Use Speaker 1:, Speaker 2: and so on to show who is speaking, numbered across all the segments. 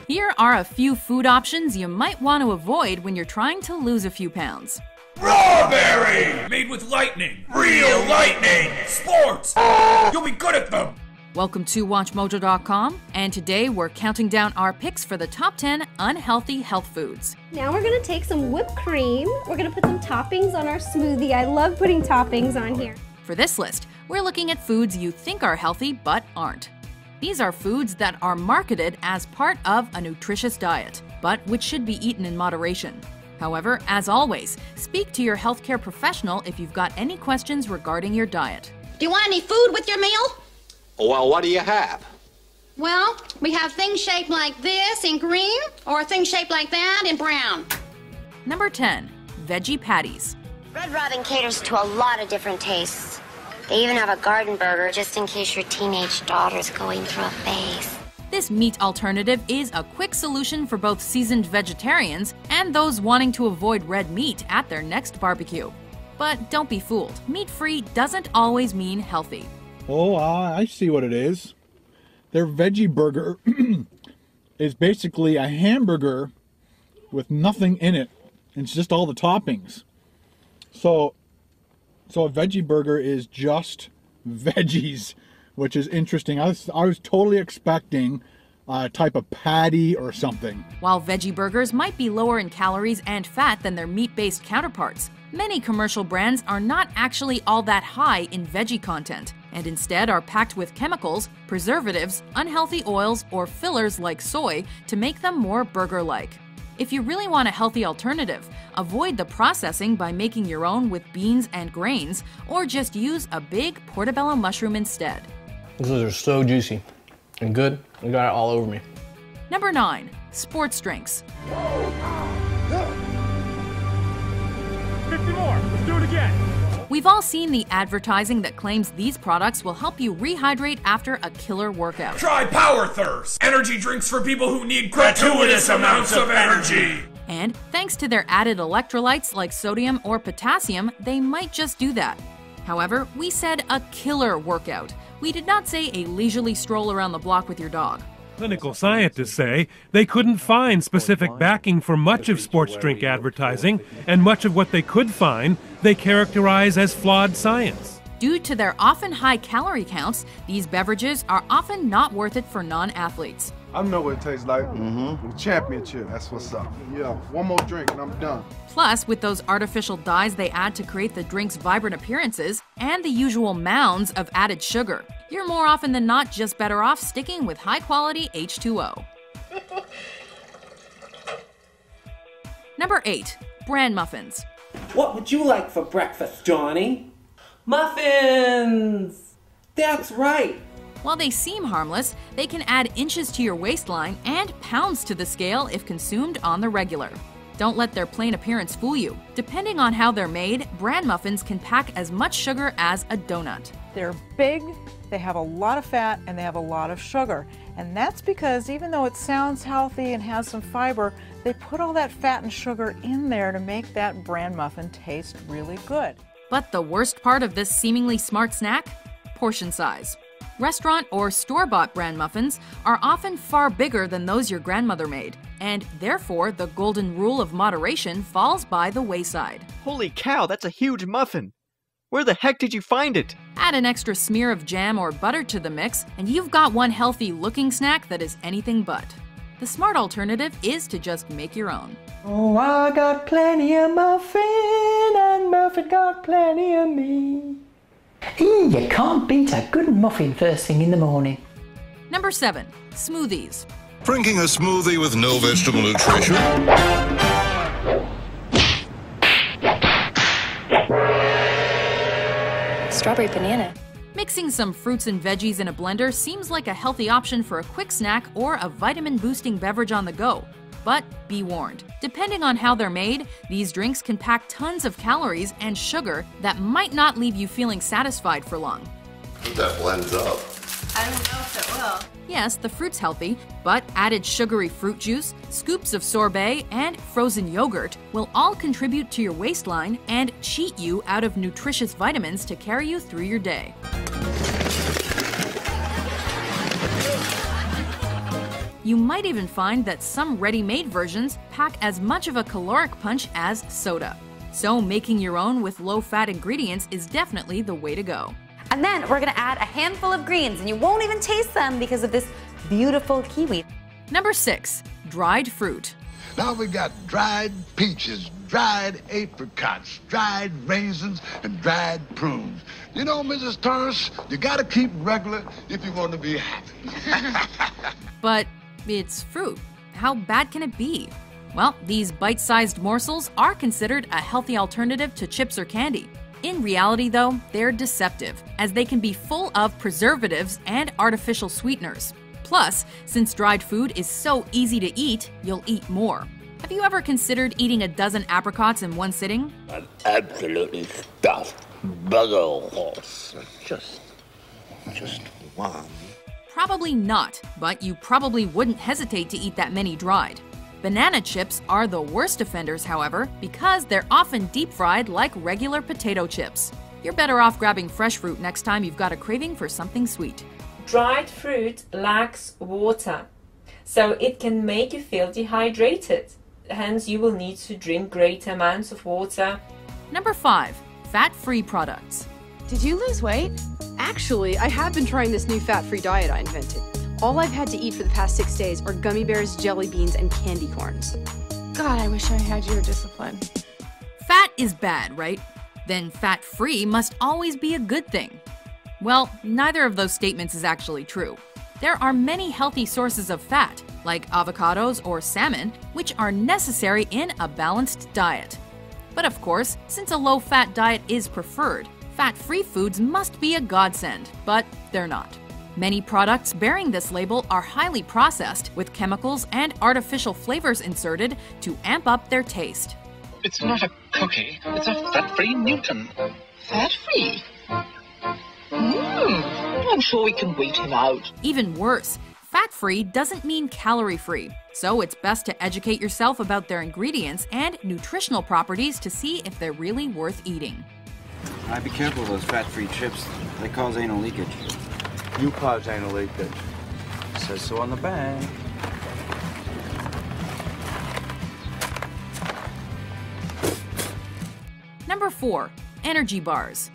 Speaker 1: Here are a few food options you might want to avoid when you're trying to lose a few pounds.
Speaker 2: Strawberry! Made with lightning! Real lightning! Sports! You'll be good at them!
Speaker 1: Welcome to watchmojo.com, and today we're counting down our picks for the top 10 unhealthy health foods.
Speaker 3: Now we're gonna take some whipped cream. We're gonna put some toppings on our smoothie. I love putting toppings on here.
Speaker 1: For this list, we're looking at foods you think are healthy but aren't. These are foods that are marketed as part of a nutritious diet, but which should be eaten in moderation. However, as always, speak to your healthcare professional if you've got any questions regarding your diet.
Speaker 4: Do you want any food with your meal?
Speaker 5: Well, what do you have?
Speaker 4: Well, we have things shaped like this in green, or things shaped like that in brown.
Speaker 1: Number 10. Veggie Patties.
Speaker 6: Red Robin caters to a lot of different tastes. They even have a garden burger just in case your teenage daughter's going through a phase.
Speaker 1: This meat alternative is a quick solution for both seasoned vegetarians and those wanting to avoid red meat at their next barbecue. But don't be fooled. Meat-free doesn't always mean healthy.
Speaker 7: Oh, I see what it is. Their veggie burger is basically a hamburger with nothing in it. It's just all the toppings. So a veggie burger is just veggies, which is interesting. I was totally expecting a type of patty or something.
Speaker 1: While veggie burgers might be lower in calories and fat than their meat-based counterparts, many commercial brands are not actually all that high in veggie content, and instead are packed with chemicals, preservatives, unhealthy oils, or fillers like soy to make them more burger-like. If you really want a healthy alternative, avoid the processing by making your own with beans and grains, or just use a big portobello mushroom instead.
Speaker 8: Those are so juicy and good. I got it all over me.
Speaker 1: Number 9. Sports drinks.
Speaker 2: 50 more! Let's do it again!
Speaker 1: We've all seen the advertising that claims these products will help you rehydrate after a killer workout.
Speaker 2: Try Power Thirst! Energy drinks for people who need gratuitous amounts of energy!
Speaker 1: And thanks to their added electrolytes like sodium or potassium, they might just do that. However, we said a killer workout. We did not say a leisurely stroll around the block with your dog.
Speaker 9: Clinical scientists say they couldn't find specific backing for much of sports drink advertising, and much of what they could find, they characterize as flawed science.
Speaker 1: Due to their often high calorie counts, these beverages are often not worth it for non-athletes.
Speaker 10: I know what it tastes like. The championship, that's what's up. Yeah, one more drink and I'm done.
Speaker 1: Plus, with those artificial dyes they add to create the drink's vibrant appearances, and the usual mounds of added sugar, you're more often than not just better off sticking with high-quality H2O. Number 8. Bran Muffins.
Speaker 11: What would you like for breakfast, Johnny? Muffins! That's right!
Speaker 1: While they seem harmless, they can add inches to your waistline and pounds to the scale if consumed on the regular. Don't let their plain appearance fool you. Depending on how they're made, bran muffins can pack as much sugar as a donut.
Speaker 12: They're big, they have a lot of fat, and they have a lot of sugar. And that's because even though it sounds healthy and has some fiber, they put all that fat and sugar in there to make that bran muffin taste really good.
Speaker 1: But the worst part of this seemingly smart snack? Portion size. Restaurant or store-bought bran muffins are often far bigger than those your grandmother made, and therefore the golden rule of moderation falls by the wayside.
Speaker 13: Holy cow, that's a huge muffin! Where the heck did you find it?
Speaker 1: Add an extra smear of jam or butter to the mix, and you've got one healthy-looking snack that is anything but. The smart alternative is to just make your own.
Speaker 11: Oh, I got plenty of muffin, and Muffin got plenty of me.
Speaker 14: You can't beat a good muffin first thing in the morning.
Speaker 1: Number 7. Smoothies.
Speaker 15: Drinking a smoothie with no vegetable nutrition.
Speaker 6: Strawberry banana.
Speaker 1: Mixing some fruits and veggies in a blender seems like a healthy option for a quick snack or a vitamin-boosting beverage on the go. But be warned, depending on how they're made, these drinks can pack tons of calories and sugar that might not leave you feeling satisfied for long.
Speaker 15: That blends up.
Speaker 6: I don't know if it will.
Speaker 1: Yes, the fruit's healthy, but added sugary fruit juice, scoops of sorbet, and frozen yogurt will all contribute to your waistline and cheat you out of nutritious vitamins to carry you through your day. You might even find that some ready-made versions pack as much of a caloric punch as soda. So making your own with low-fat ingredients is definitely the way to go.
Speaker 16: And then we're gonna add a handful of greens, and you won't even taste them because of this beautiful kiwi.
Speaker 1: Number 6, dried fruit.
Speaker 17: Now we got dried peaches, dried apricots, dried raisins, and dried prunes. You know, Mrs. Torrance, you gotta keep regular if you want to be happy.
Speaker 1: But it's fruit. How bad can it be? Well, these bite-sized morsels are considered a healthy alternative to chips or candy. In reality, though, they're deceptive, as they can be full of preservatives and artificial sweeteners. Plus, since dried food is so easy to eat, you'll eat more. Have you ever considered eating a dozen apricots in one sitting?
Speaker 18: I'm absolutely stuffed. Buggles. Just one.
Speaker 1: Probably not, but you probably wouldn't hesitate to eat that many dried. Banana chips are the worst offenders, however, because they're often deep-fried like regular potato chips. You're better off grabbing fresh fruit next time you've got a craving for something sweet.
Speaker 19: Dried fruit lacks water, so it can make you feel dehydrated. Hence, you will need to drink great amounts of water.
Speaker 1: Number 5, fat-free products.
Speaker 20: Did you lose weight? Actually, I have been trying this new fat-free diet I invented. All I've had to eat for the past 6 days are gummy bears, jelly beans, and candy corns. God, I wish I had your discipline.
Speaker 1: Fat is bad, right? Then fat-free must always be a good thing. Well, neither of those statements is actually true. There are many healthy sources of fat, like avocados or salmon, which are necessary in a balanced diet. But of course, since a low-fat diet is preferred, fat-free foods must be a godsend, but they're not. Many products bearing this label are highly processed, with chemicals and artificial flavors inserted to amp up their taste.
Speaker 21: It's not a cookie, it's a fat-free Newton. Fat-free? I'm sure we can wait him out.
Speaker 1: Even worse, fat-free doesn't mean calorie-free, so it's best to educate yourself about their ingredients and nutritional properties to see if they're really worth eating.
Speaker 22: Be careful of those fat-free chips. They cause anal leakage.
Speaker 10: You cause anal leakage.
Speaker 22: Says so on the bag.
Speaker 1: Number 4, energy bars.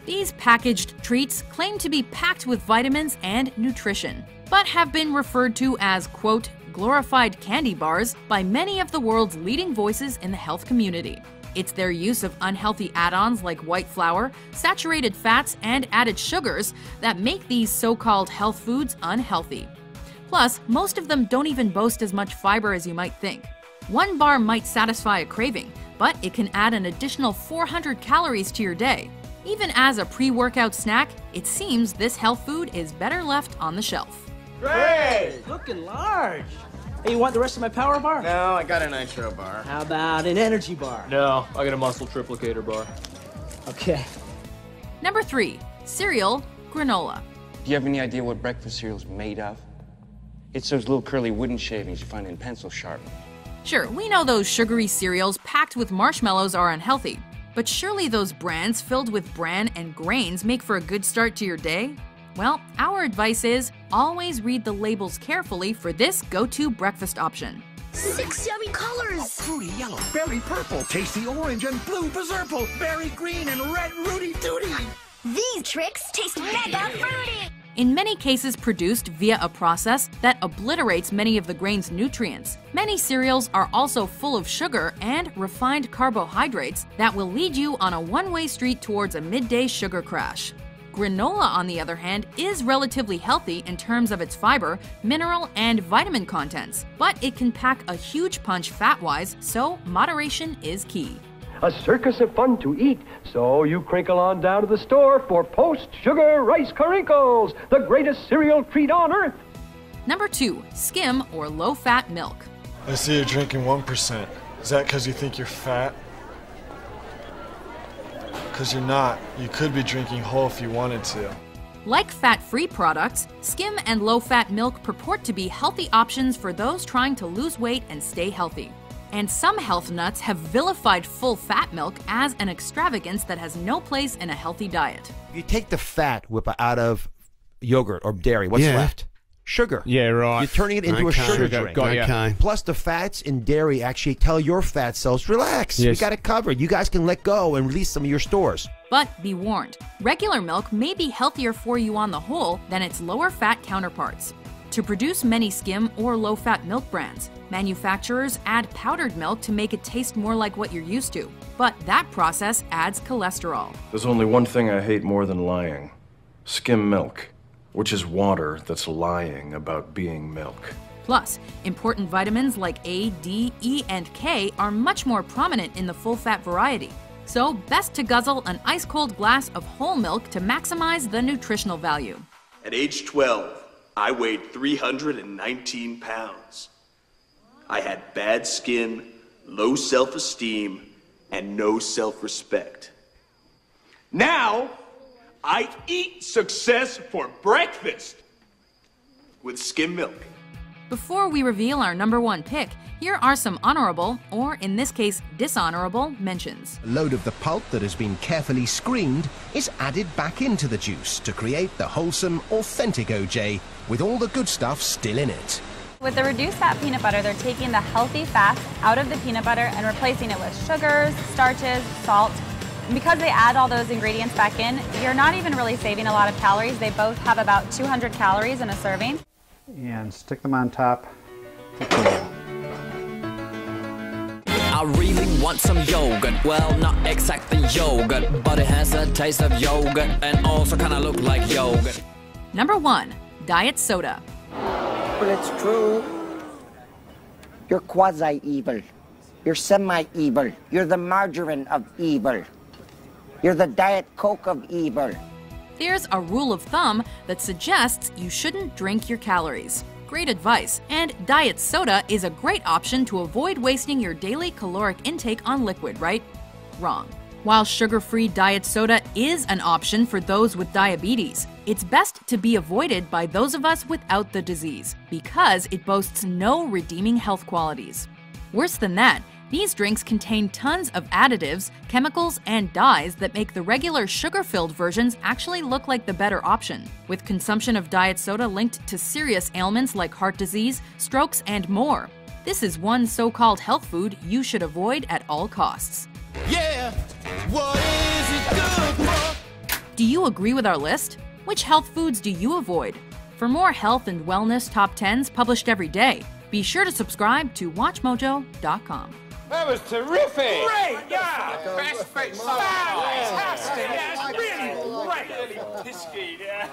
Speaker 1: These packaged treats claim to be packed with vitamins and nutrition, but have been referred to as, quote, glorified candy bars by many of the world's leading voices in the health community. It's their use of unhealthy add-ons like white flour, saturated fats, and added sugars that make these so-called health foods unhealthy. Plus, most of them don't even boast as much fiber as you might think. One bar might satisfy a craving, but it can add an additional 400 calories to your day. Even as a pre-workout snack, it seems this health food is better left on the shelf.
Speaker 11: Great! Looking large. Hey, you want the rest of my power bar?
Speaker 23: No, I got a nitro bar.
Speaker 11: How about an energy bar?
Speaker 23: No, I got a muscle triplicator bar.
Speaker 11: Okay.
Speaker 1: Number 3, cereal, granola.
Speaker 24: Do you have any idea what breakfast cereal's made of? It's those little curly wooden shavings you find in pencil sharpeners.
Speaker 1: Sure, we know those sugary cereals packed with marshmallows are unhealthy, but surely those brands filled with bran and grains make for a good start to your day? Well, our advice is always read the labels carefully for this go-to breakfast option.
Speaker 2: 6 yummy colors! Fruity yellow, berry purple, tasty orange, and blue berserple, berry green, and red Rudy Tooty!
Speaker 6: These tricks taste mega fruity!
Speaker 1: In many cases produced via a process that obliterates many of the grain's nutrients. Many cereals are also full of sugar and refined carbohydrates that will lead you on a one-way street towards a midday sugar crash. Granola, on the other hand, is relatively healthy in terms of its fiber, mineral, and vitamin contents, but it can pack a huge punch fat-wise, so moderation is key.
Speaker 25: A circus of fun to eat, so you crinkle on down to the store for post-sugar rice crinkles, the greatest cereal treat on earth.
Speaker 1: Number 2, skim or low-fat milk.
Speaker 10: I see you're drinking 1%. Is that because you think you're fat? Because you're not. You could be drinking whole if you wanted to.
Speaker 1: Like fat-free products, skim and low-fat milk purport to be healthy options for those trying to lose weight and stay healthy. And some health nuts have vilified full-fat milk as an extravagance that has no place in a healthy diet.
Speaker 3: If you take the fat out of yogurt or dairy, what's left? Sugar.
Speaker 4: Yeah, right.
Speaker 3: You're turning it into a sugar drink.
Speaker 4: Okay.
Speaker 3: Plus, the fats in dairy actually tell your fat cells, relax.
Speaker 4: Yes.
Speaker 3: We got it covered. You guys can let go and release some of your stores.
Speaker 1: But be warned, regular milk may be healthier for you on the whole than its lower-fat counterparts. To produce many skim or low-fat milk brands, manufacturers add powdered milk to make it taste more like what you're used to. But that process adds cholesterol.
Speaker 5: There's only one thing I hate more than lying. Skim milk, which is water that's lying about being milk.
Speaker 1: Plus, important vitamins like A, D, E, and K are much more prominent in the full-fat variety. So, best to guzzle an ice-cold glass of whole milk to maximize the nutritional value.
Speaker 7: At age 12, I weighed 319 pounds. I had bad skin, low self-esteem, and no self-respect. Now, I eat success for breakfast with skim milk.
Speaker 1: Before we reveal our #1 pick, here are some honorable, or in this case, dishonorable, mentions.
Speaker 8: A load of the pulp that has been carefully screened is added back into the juice to create the wholesome, authentic OJ with all the good stuff still in it.
Speaker 26: With the reduced fat peanut butter, they're taking the healthy fats out of the peanut butter and replacing it with sugars, starches, salt. And because they add all those ingredients back in, you're not even really saving a lot of calories. They both have about 200 calories in a serving.
Speaker 27: And stick them on top.
Speaker 28: I really want some yogurt. Well, not exactly yogurt, but it has a taste of yogurt and also kind of look like yogurt.
Speaker 1: #1, diet soda.
Speaker 29: Well, it's true. You're quasi-evil. You're semi-evil. You're the margarine of evil. You're the Diet Coke of evil.
Speaker 1: There's a rule of thumb that suggests you shouldn't drink your calories. Great advice, and diet soda is a great option to avoid wasting your daily caloric intake on liquid, right? Wrong. While sugar-free diet soda is an option for those with diabetes, it's best to be avoided by those of us without the disease because it boasts no redeeming health qualities. Worse than that, these drinks contain tons of additives, chemicals, and dyes that make the regular sugar-filled versions actually look like the better option, with consumption of diet soda linked to serious ailments like heart disease, strokes, and more. This is one so-called health food you should avoid at all costs.
Speaker 2: Yeah, what is it good for?
Speaker 1: Do you agree with our list? Which health foods do you avoid? For more health and wellness top 10s published every day, be sure to subscribe to watchmojo.com.
Speaker 2: That was terrific! Great, yeah! Best face! Fantastic! That's really great! Really pisky, yeah.